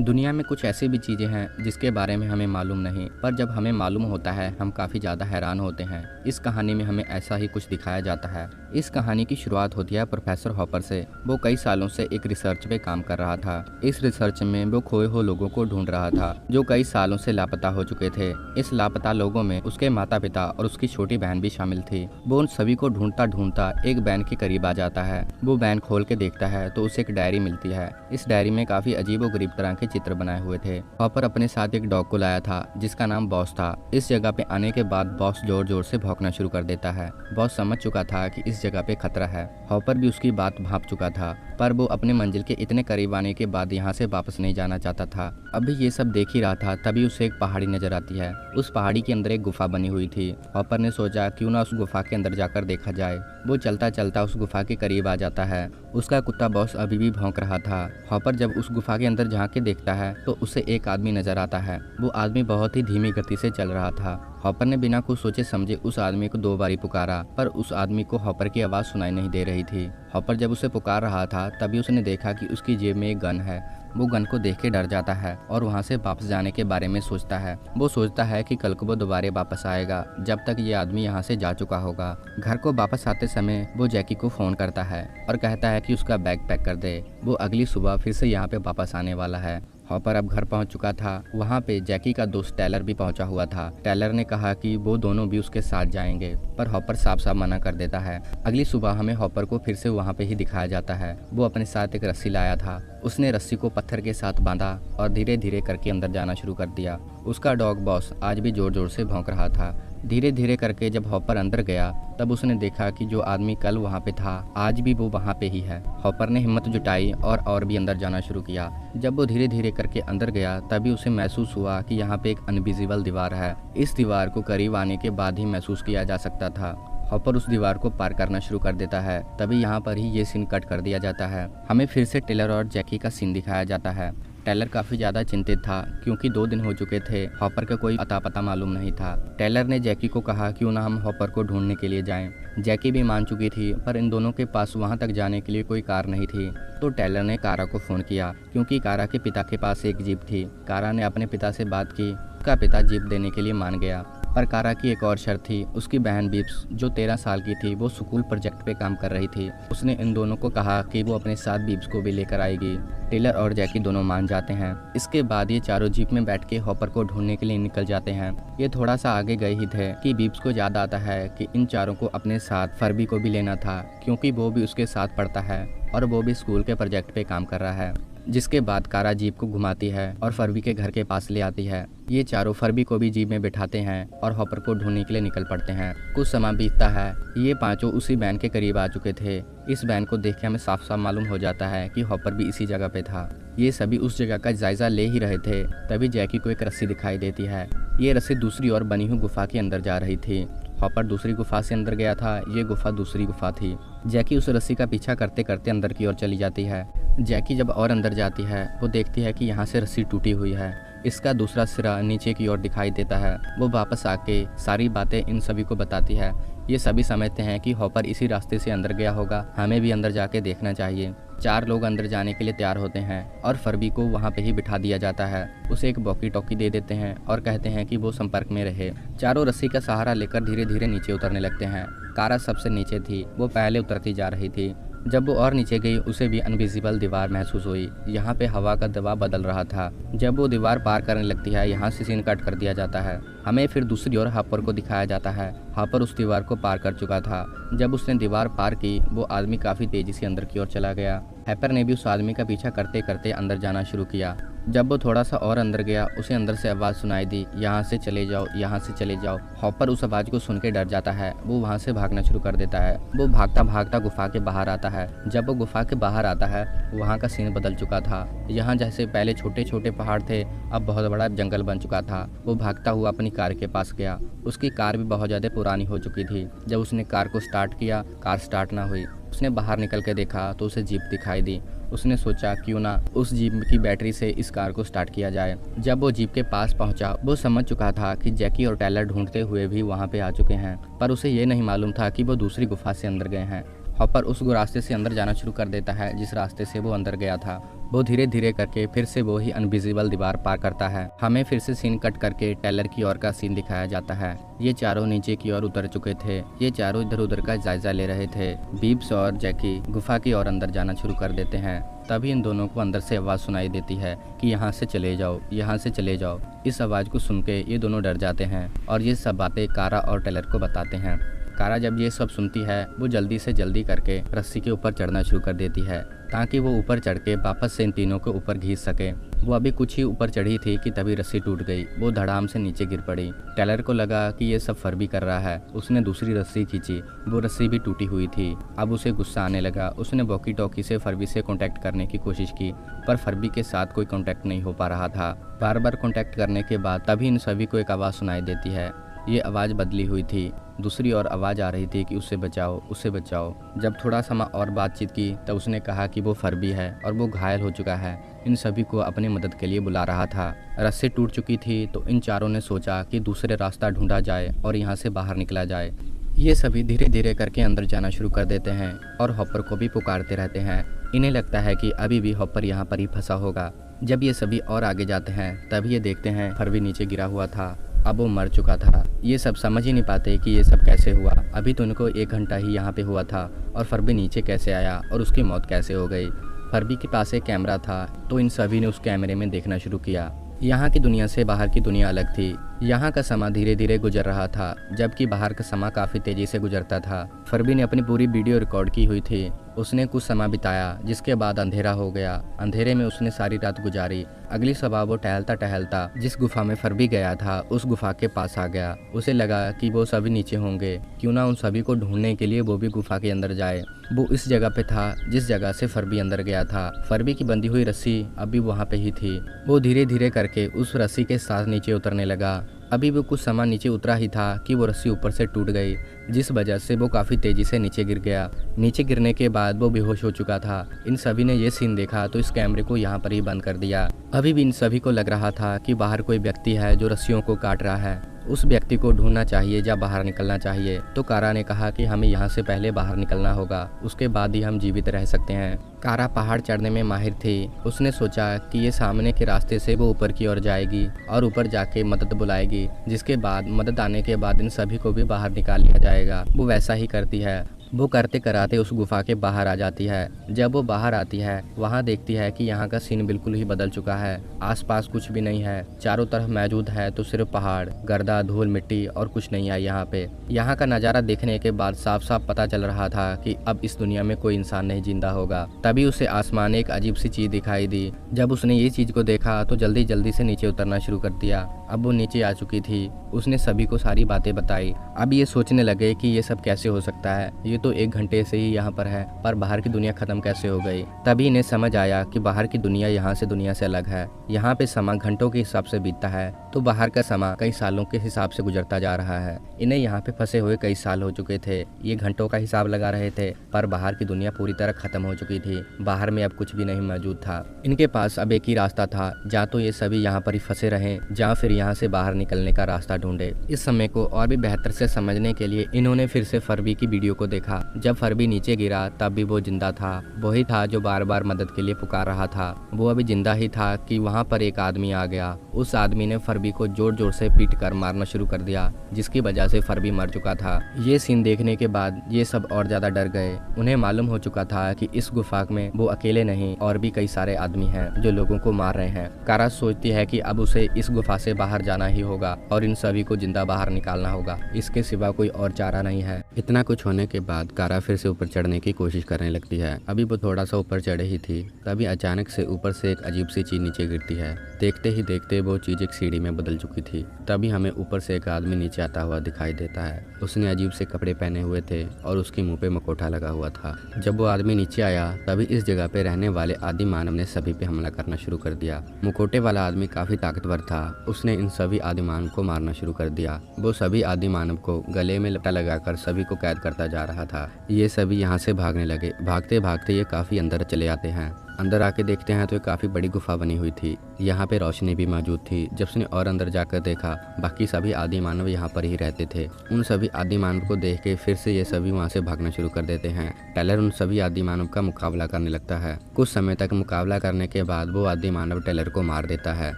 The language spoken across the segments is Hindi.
दुनिया में कुछ ऐसी भी चीज़ें हैं जिसके बारे में हमें मालूम नहीं, पर जब हमें मालूम होता है हम काफ़ी ज़्यादा हैरान होते हैं। इस कहानी में हमें ऐसा ही कुछ दिखाया जाता है। इस कहानी की शुरुआत होती है प्रोफेसर हॉपर से। वो कई सालों से एक रिसर्च पे काम कर रहा था। इस रिसर्च में वो खोए हुए लोगों को ढूंढ रहा था जो कई सालों से लापता हो चुके थे। इस लापता लोगों में उसके माता पिता और उसकी छोटी बहन भी शामिल थी। वो उन सभी को ढूंढता ढूंढता एक वैन के करीब आ जाता है। वो वैन खोल के देखता है तो उसे एक डायरी मिलती है। इस डायरी में काफ़ी अजीबोगरीब तरह के चित्र बनाए हुए थे। हॉपर अपने साथ एक डॉग को लाया था जिसका नाम बॉस था। इस जगह पे आने के बाद बॉस जोर जोर से भौंकना शुरू कर देता है। बॉस समझ चुका था कि इस जगह पे खतरा है। हॉपर भी उसकी बात भांप चुका था, पर वो अपने मंजिल के इतने करीब आने के बाद यहाँ से वापस नहीं जाना चाहता था। अभी ये सब देख ही रहा था तभी उसे एक पहाड़ी नजर आती है। उस पहाड़ी के अंदर एक गुफा बनी हुई थी। हॉपर ने सोचा क्यों ना उस गुफा के अंदर जाकर देखा जाए। वो चलता चलता उस गुफा के करीब आ जाता है। उसका कुत्ता बॉस अभी भी भौंक रहा था। हॉपर जब उस गुफा के अंदर झांक के देखता है तो उसे एक आदमी नजर आता है। वो आदमी बहुत ही धीमी गति से चल रहा था। हॉपर ने बिना कुछ सोचे समझे उस आदमी को 2 बारी पुकारा, पर उस आदमी को हॉपर की आवाज़ सुनाई नहीं दे रही थी। हॉपर जब उसे पुकार रहा था तभी उसने देखा कि उसकी जेब में एक गन है। वो गन को देख के डर जाता है और वहाँ से वापस जाने के बारे में सोचता है। वो सोचता है कि कल को वो दोबारा वापस आएगा जब तक ये आदमी यहाँ से जा चुका होगा। घर को वापस आते समय वो जैकी को फ़ोन करता है और कहता है कि उसका बैग पैक कर दे। वो अगली सुबह फिर से यहाँ पे वापस आने वाला है। हॉपर अब घर पहुंच चुका था। वहां पे जैकी का दोस्त टेलर भी पहुंचा हुआ था। टेलर ने कहा कि वो दोनों भी उसके साथ जाएंगे, पर हॉपर साफ साफ मना कर देता है। अगली सुबह हमें हॉपर को फिर से वहां पे ही दिखाया जाता है। वो अपने साथ एक रस्सी लाया था। उसने रस्सी को पत्थर के साथ बांधा और धीरे धीरे करके अंदर जाना शुरू कर दिया। उसका डॉग बॉस आज भी जोर जोर से भौंक रहा था। धीरे धीरे करके जब हॉपर अंदर गया तब उसने देखा कि जो आदमी कल वहाँ पे था आज भी वो वहाँ पे ही है। हॉपर ने हिम्मत जुटाई और भी अंदर जाना शुरू किया। जब वो धीरे धीरे करके अंदर गया तभी उसे महसूस हुआ कि यहाँ पे एक अनविजिबल दीवार है। इस दीवार को करीब आने के बाद ही महसूस किया जा सकता था। हॉपर उस दीवार को पार करना शुरू कर देता है। तभी यहाँ पर ही ये सीन कट कर दिया जाता है। हमें फिर से टेलर और जैकी का सीन दिखाया जाता है। टेलर काफ़ी ज़्यादा चिंतित था क्योंकि 2 दिन हो चुके थे। हॉपर का कोई अता पता मालूम नहीं था। टेलर ने जैकी को कहा क्यों ना हम हॉपर को ढूंढने के लिए जाएं। जैकी भी मान चुकी थी, पर इन दोनों के पास वहां तक जाने के लिए कोई कार नहीं थी। तो टेलर ने कारा को फ़ोन किया क्योंकि कारा के पिता के पास एक जीप थी। कारा ने अपने पिता से बात की। उसका पिता जीप देने के लिए मान गया, पर कारा की एक और शर्त थी। उसकी बहन बीब्स जो 13 साल की थी वो स्कूल प्रोजेक्ट पे काम कर रही थी। उसने इन दोनों को कहा कि वो अपने साथ बीब्स को भी लेकर आएगी। टेलर और जैकी दोनों मान जाते हैं। इसके बाद ये चारों जीप में बैठ के हॉपर को ढूंढने के लिए निकल जाते हैं। ये थोड़ा सा आगे गए ही थे कि बीब्स को याद आता है कि इन चारों को अपने साथ फर्बी को भी लेना था क्योंकि वो भी उसके साथ पढ़ता है और वो भी स्कूल के प्रोजेक्ट पे काम कर रहा है। जिसके बाद कारा जीप को घुमाती है और फर्बी के घर के पास ले आती है। ये चारों फर्बी को भी जीप में बिठाते हैं और हॉपर को ढूंढने के लिए निकल पड़ते हैं। कुछ समय बीतता है। ये पांचों उसी वैन के करीब आ चुके थे। इस वैन को देख के हमें साफ साफ मालूम हो जाता है कि हॉपर भी इसी जगह पे था। ये सभी उस जगह का जायजा ले ही रहे थे तभी जैकी को एक रस्सी दिखाई देती है। ये रस्सी दूसरी ओर बनी हुई गुफा के अंदर जा रही थी। हॉपर दूसरी गुफा से अंदर गया था। ये गुफा दूसरी गुफा थी। जैकी उस रस्सी का पीछा करते करते अंदर की ओर चली जाती है। जैकी जब और अंदर जाती है वो देखती है कि यहाँ से रस्सी टूटी हुई है। इसका दूसरा सिरा नीचे की ओर दिखाई देता है। वो वापस आके सारी बातें इन सभी को बताती है। ये सभी समझते हैं कि हॉपर इसी रास्ते से अंदर गया होगा, हमें भी अंदर जाके देखना चाहिए। 4 लोग अंदर जाने के लिए तैयार होते हैं और फर्बी को वहाँ पे ही बिठा दिया जाता है। उसे एक वॉकी टॉकी दे देते हैं और कहते हैं कि वो संपर्क में रहे। चारों रस्सी का सहारा लेकर धीरे धीरे नीचे उतरने लगते हैं। कारा सबसे नीचे थी। वो पहले उतरती जा रही थी। जब वो और नीचे गई उसे भी अनविजिबल दीवार महसूस हुई। यहाँ पे हवा का दबाव बदल रहा था। जब वो दीवार पार करने लगती है यहाँ से सीन कट कर दिया जाता है। हमें फिर दूसरी ओर हॉपर को दिखाया जाता है। हॉपर उस दीवार को पार कर चुका था। जब उसने दीवार पार की वो आदमी काफ़ी तेज़ी से अंदर की ओर चला गया। हॉपर ने भी उस आदमी का पीछा करते करते अंदर जाना शुरू किया। जब वो थोड़ा सा और अंदर गया उसे अंदर से आवाज़ सुनाई दी, यहाँ से चले जाओ, यहाँ से चले जाओ। हॉपर उस आवाज़ को सुन के डर जाता है। वो वहाँ से भागना शुरू कर देता है। वो भागता भागता गुफा के बाहर आता है। जब वो गुफा के बाहर आता है वहाँ का सीन बदल चुका था। यहाँ जैसे पहले छोटे छोटे पहाड़ थे अब बहुत बड़ा जंगल बन चुका था। वो भागता हुआ अपनी कार के पास गया। उसकी कार भी बहुत ज़्यादा पुरानी हो चुकी थी। जब उसने कार को स्टार्ट किया कार स्टार्ट ना हुई। उसने बाहर निकल के देखा तो उसे जीप दिखाई दी। उसने सोचा क्यों ना उस जीप की बैटरी से इस कार को स्टार्ट किया जाए। जब वो जीप के पास पहुंचा वो समझ चुका था कि जैकी और टेलर ढूंढते हुए भी वहां पे आ चुके हैं, पर उसे ये नहीं मालूम था कि वो दूसरी गुफा से अंदर गए हैं। हॉपर उस रास्ते से अंदर जाना शुरू कर देता है जिस रास्ते से वो अंदर गया था। वो धीरे धीरे करके फिर से वो ही अनविजिबल दीवार पार करता है। हमें फिर से सीन कट करके टेलर की ओर का सीन दिखाया जाता है। ये चारों नीचे की ओर उतर चुके थे। ये चारों इधर उधर का जायजा ले रहे थे। बीब्स और जैकी गुफा की ओर अंदर जाना शुरू कर देते हैं। तभी इन दोनों को अंदर से आवाज़ सुनाई देती है कि यहाँ से चले जाओ, यहाँ से चले जाओ। इस आवाज़ को सुन के ये दोनों डर जाते हैं और ये सब बातें कारा और टेलर को बताते हैं। कारा जब ये सब सुनती है वो जल्दी से जल्दी करके रस्सी के ऊपर चढ़ना शुरू कर देती है ताकि वो ऊपर चढ़ के वापस से इन तीनों के ऊपर घींच सके। वो अभी कुछ ही ऊपर चढ़ी थी कि तभी रस्सी टूट गई। वो धड़ाम से नीचे गिर पड़ी। टेलर को लगा कि ये सब फर्बी कर रहा है। उसने दूसरी रस्सी खींची। वो रस्सी भी टूटी हुई थी। अब उसे गुस्सा आने लगा। उसने वॉकी टॉकी से फर्बी से कांटेक्ट करने की कोशिश की पर फर्बी के साथ कोई कांटेक्ट नहीं हो पा रहा था। बार बार कांटेक्ट करने के बाद तभी इन सभी को एक आवाज़ सुनाई देती है। ये आवाज़ बदली हुई थी। दूसरी ओर आवाज़ आ रही थी कि उसे बचाओ, उसे बचाओ। जब थोड़ा समय और बातचीत की तब उसने कहा कि वो फर्बी है और वो घायल हो चुका है। इन सभी को अपनी मदद के लिए बुला रहा था। रस्सी टूट चुकी थी तो इन चारों ने सोचा कि दूसरे रास्ता ढूंढा जाए और यहाँ से बाहर निकला जाए। ये सभी धीरे धीरे करके अंदर जाना शुरू कर देते हैं और हॉपर को भी पुकारते रहते हैं। इन्हें लगता है कि अभी भी हॉपर यहाँ पर ही फंसा होगा। जब ये सभी और आगे जाते हैं तभी ये देखते हैं फर्बी नीचे गिरा हुआ था। अब वो मर चुका था। ये सब समझ ही नहीं पाते कि ये सब कैसे हुआ। अभी तो उनको 1 घंटा ही यहाँ पे हुआ था और फर्बी नीचे कैसे आया और उसकी मौत कैसे हो गई। फर्बी के पास एक कैमरा था तो इन सभी ने उस कैमरे में देखना शुरू किया। यहाँ की दुनिया से बाहर की दुनिया अलग थी। यहाँ का समय धीरे धीरे गुजर रहा था जबकि बाहर का समय काफ़ी तेज़ी से गुजरता था। फर्बी ने अपनी पूरी वीडियो रिकॉर्ड की हुई थी। उसने कुछ समय बिताया जिसके बाद अंधेरा हो गया। अंधेरे में उसने सारी रात गुजारी। अगली सुबह वो टहलता टहलता जिस गुफा में फर्बी गया था उस गुफा के पास आ गया। उसे लगा कि वो सभी नीचे होंगे, क्यों ना उन सभी को ढूंढने के लिए वो भी गुफा के अंदर जाए। वो इस जगह पे था जिस जगह से फर्बी अंदर गया था। फर्बी की बंधी हुई रस्सी अभी वहाँ पे ही थी। वो धीरे धीरे करके उस रस्सी के साथ नीचे उतरने लगा। अभी वो कुछ समय नीचे उतरा ही था कि वो रस्सी ऊपर से टूट गई जिस वजह से वो काफ़ी तेज़ी से नीचे गिर गया। नीचे गिरने के बाद वो बेहोश हो चुका था। इन सभी ने ये सीन देखा तो इस कैमरे को यहाँ पर ही बंद कर दिया। अभी भी इन सभी को लग रहा था कि बाहर कोई व्यक्ति है जो रस्सियों को काट रहा है। उस व्यक्ति को ढूंढना चाहिए या बाहर निकलना चाहिए। तो कारा ने कहा कि हमें यहाँ से पहले बाहर निकलना होगा, उसके बाद ही हम जीवित रह सकते हैं। कारा पहाड़ चढ़ने में माहिर थी। उसने सोचा कि ये सामने के रास्ते से वो ऊपर की ओर जाएगी और ऊपर जाके मदद बुलाएगी, जिसके बाद मदद आने के बाद इन सभी को भी बाहर निकाल लिया जाएगा। वो वैसा ही करती है। वो करते कराते उस गुफा के बाहर आ जाती है। जब वो बाहर आती है वहाँ देखती है कि यहाँ का सीन बिल्कुल ही बदल चुका है। आसपास कुछ भी नहीं है। चारों तरफ मौजूद है तो सिर्फ पहाड़, गर्दा, धूल, मिट्टी और कुछ नहीं है यहाँ पे। यहाँ का नज़ारा देखने के बाद साफ साफ पता चल रहा था कि अब इस दुनिया में कोई इंसान नहीं जिंदा होगा। तभी उसे आसमान एक अजीब सी चीज़ दिखाई दी। जब उसने ये चीज़ को देखा तो जल्दी जल्दी से नीचे उतरना शुरू कर दिया। अब वो नीचे आ चुकी थी। उसने सभी को सारी बातें बताई। अब ये सोचने लगे कि ये सब कैसे हो सकता है। ये तो 1 घंटे से ही यहाँ पर है पर बाहर की दुनिया खत्म कैसे हो गई। तभी इन्हें समझ आया कि बाहर की दुनिया यहाँ से दुनिया से अलग है। यहाँ पे समय घंटों के हिसाब से बीतता है तो बाहर का समय कई सालों के हिसाब से गुजरता जा रहा है। इन्हें यहाँ पे फंसे हुए कई साल हो चुके थे। ये घंटों का हिसाब लगा रहे थे पर बाहर की दुनिया पूरी तरह खत्म हो चुकी थी। बाहर में अब कुछ भी नहीं मौजूद था। इनके पास अब एक ही रास्ता था, या तो ये सभी यहाँ पर ही फंसे रहें या फिर यहाँ से बाहर निकलने का रास्ता ढूंढे। इस समय को और भी बेहतर से समझने के लिए इन्होंने फिर से फर्बी की वीडियो को देखा। जब फर्बी नीचे गिरा तब भी वो जिंदा था। वही था जो बार बार मदद के लिए पुकार रहा था। वो अभी जिंदा ही था कि वहाँ पर एक आदमी आ गया। उस आदमी ने फर्बी को जोर जोर से पीट कर मारना शुरू कर दिया जिसकी वजह से फर्बी मर चुका था। ये सीन देखने के बाद ये सब और ज्यादा डर गए। उन्हें मालूम हो चुका था कि इस गुफा में वो अकेले नहीं और भी कई सारे आदमी हैं जो लोगों को मार रहे हैं। कारा सोचती है कि अब उसे इस गुफा से बाहर जाना ही होगा और इन सभी को जिंदा बाहर निकालना होगा। इसके सिवा कोई और चारा नहीं है। इतना कुछ होने के बाद कारा फिर से ऊपर चढ़ने की कोशिश करने लगती है। अभी वो थोड़ा सा ऊपर चढ़े ही थी तभी अचानक से ऊपर से एक अजीब सी चीज नीचे गिरती है। देखते ही देखते वो चीज एक सीढ़ी में बदल चुकी थी। तभी हमें ऊपर से एक आदमी नीचे आता हुआ दिखाई देता है। उसने अजीब से कपड़े पहने हुए थे और उसके मुंह पे मकोठा लगा हुआ था। जब वो आदमी नीचे आया तभी इस जगह पे रहने वाले आदि मानव ने सभी पे हमला करना शुरू कर दिया। मुकोटे वाला आदमी काफी ताकतवर था। उसने इन सभी आदि मानव को मारना शुरू कर दिया। वो सभी आदि मानव को गले में लटा लगाकर सभी को कैद करता जा रहा था। ये सभी यहाँ से भागने लगे। भागते भागते ये काफी अंदर चले आते हैं। अंदर आके देखते हैं तो एक काफ़ी बड़ी गुफा बनी हुई थी। यहाँ पे रोशनी भी मौजूद थी। जब उसने और अंदर जाकर देखा, बाकी सभी आदि मानव यहाँ पर ही रहते थे। उन सभी आदि मानव को देख के फिर से ये सभी वहाँ से भागना शुरू कर देते हैं। टेलर उन सभी आदि मानव का मुकाबला करने लगता है। कुछ समय तक मुकाबला करने के बाद वो आदि मानव टेलर को मार देता है।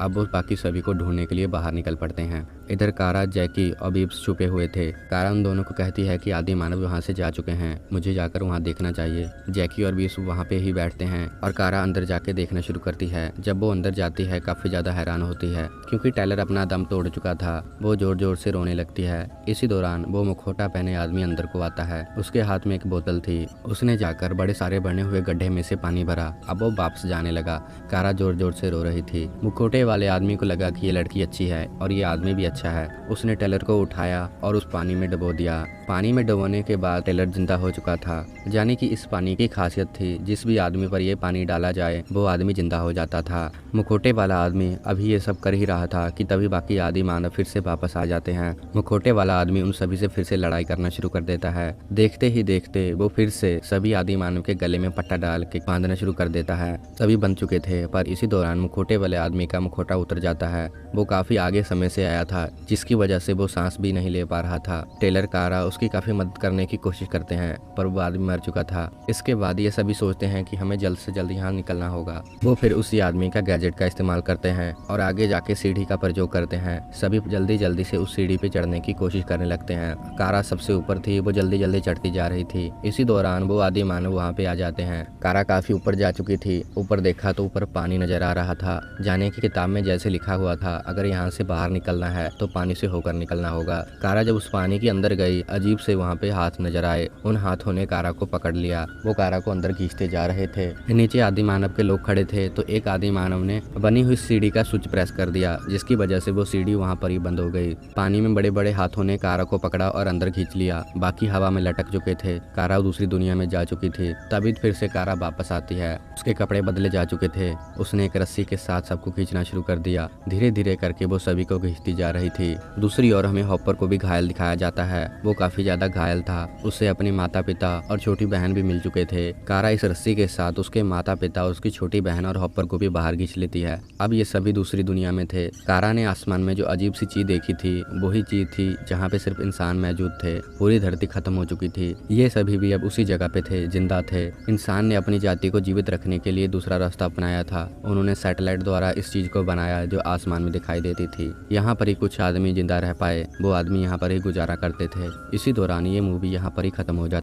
अब वो बाकी सभी को ढूंढने के लिए बाहर निकल पड़ते हैं। इधर कारा, जैकी और बीब्स छुपे हुए थे। कारा उन दोनों को कहती है कि आदि मानव वहाँ से जा चुके हैं, मुझे जाकर वहाँ देखना चाहिए। जैकी और बीब्स वहाँ पे ही बैठते हैं और कारा अंदर जाके देखना शुरू करती है। जब वो अंदर जाती है काफ़ी ज़्यादा हैरान होती है, क्योंकि टेलर अपना दम तोड़ चुका था। वो जोर जोर से रोने लगती है। इसी दौरान वो मुखौटा पहने आदमी अंदर को आता है। उसके हाथ में एक बोतल थी। उसने जाकर बड़े सारे बने हुए गड्ढे में से पानी भरा। अब वो वापस जाने लगा। कारा जोर जोर से रो रही थी। मुखौटे वाले आदमी को लगा कि ये लड़की अच्छी है और ये आदमी भी अच्छा है। उसने टेलर को उठाया और उस पानी में डुबो दिया। पानी में डुबोने के बाद टेलर जिंदा हो चुका था। जाने कि इस पानी की खासियत थी, जिस भी आदमी पर यह पानी डाला जाए वो आदमी जिंदा हो जाता था। मुखौटे वाला आदमी अभी ये सब कर ही रहा था कि तभी बाकी आदि मानव फिर से वापस आ जाते हैं। मुखौटे वाला आदमी उन सभी से फिर से लड़ाई करना शुरू कर देता है। देखते ही देखते वो फिर से सभी आदि मानव के गले में पट्टा डाल के बांधना शुरू कर देता है। सभी बंध चुके थे, पर इसी दौरान मुखौटे वाले आदमी का मुखौटा उतर जाता है। वो काफी आगे समय से आया था, जिसकी वजह से वो सांस भी नहीं ले पा रहा था। टेलर, कारा उसकी काफी मदद करने की कोशिश करते हैं, पर वो आदमी मर चुका था। इसके बाद ये सभी सोचते हैं कि हमें जल्द से जल्द यहाँ निकलना होगा। वो फिर उसी आदमी का गैजेट का इस्तेमाल करते हैं और आगे जाके सीढ़ी का प्रयोग करते हैं। सभी जल्दी जल्दी से उस सीढ़ी पे चढ़ने की कोशिश करने लगते हैं। कारा सबसे ऊपर थी, वो जल्दी जल्दी चढ़ती जा रही थी। इसी दौरान वो आदि मानव वहाँ पे आ जाते हैं। कारा काफी ऊपर जा चुकी थी। ऊपर देखा तो ऊपर पानी नजर आ रहा था। जाने की किताब में जैसे लिखा हुआ था, अगर यहाँ से बाहर निकलना है तो पानी से होकर निकलना होगा। कारा जब उस पानी के अंदर गई, अजीब से वहाँ पे हाथ नजर आए। उन हाथों ने कारा को पकड़ लिया। वो कारा को अंदर खींचते जा रहे थे। नीचे आदि मानव के लोग खड़े थे, तो एक आदि मानव ने बनी हुई सीढ़ी का स्विच प्रेस कर दिया, जिसकी वजह से वो सीढ़ी वहाँ पर ही बंद हो गई। पानी में बड़े बड़े हाथों ने कारा को पकड़ा और अंदर खींच लिया। बाकी हवा में लटक चुके थे। कारा दूसरी दुनिया में जा चुकी थी। तभी फिर से कारा वापस आती है। उसके कपड़े बदले जा चुके थे। उसने एक रस्सी के साथ सबको खींचना शुरू कर दिया। धीरे धीरे करके वो सभी को खींचती जा रही थी। दूसरी ओर हमें हॉपर को भी घायल दिखाया जाता है। वो काफी ज्यादा घायल था। उसे अपने माता पिता और छोटी बहन भी मिल चुके थे। कारा इस रस्सी के साथ उसके माता पिता, उसकी छोटी बहन और हॉपर को भी बाहर खींच लेती है। अब ये सभी दूसरी दुनिया में थे। कारा ने आसमान में जो अजीब सी चीज देखी थी, वही चीज थी जहाँ पे सिर्फ इंसान मौजूद थे। पूरी धरती खत्म हो चुकी थी। ये सभी भी अब उसी जगह पे थे, जिंदा थे। इंसान ने अपनी जाति को जीवित रखने के लिए दूसरा रास्ता अपनाया था। उन्होंने सैटेलाइट द्वारा इस चीज को बनाया जो आसमान में दिखाई देती थी। यहाँ पर ही कुछ आदमी जिंदा रह पाए। वो आदमी यहाँ पर ही गुजारा करते थे। इसी दौरान ये मूवी यहाँ पर ही खत्म हो जाती।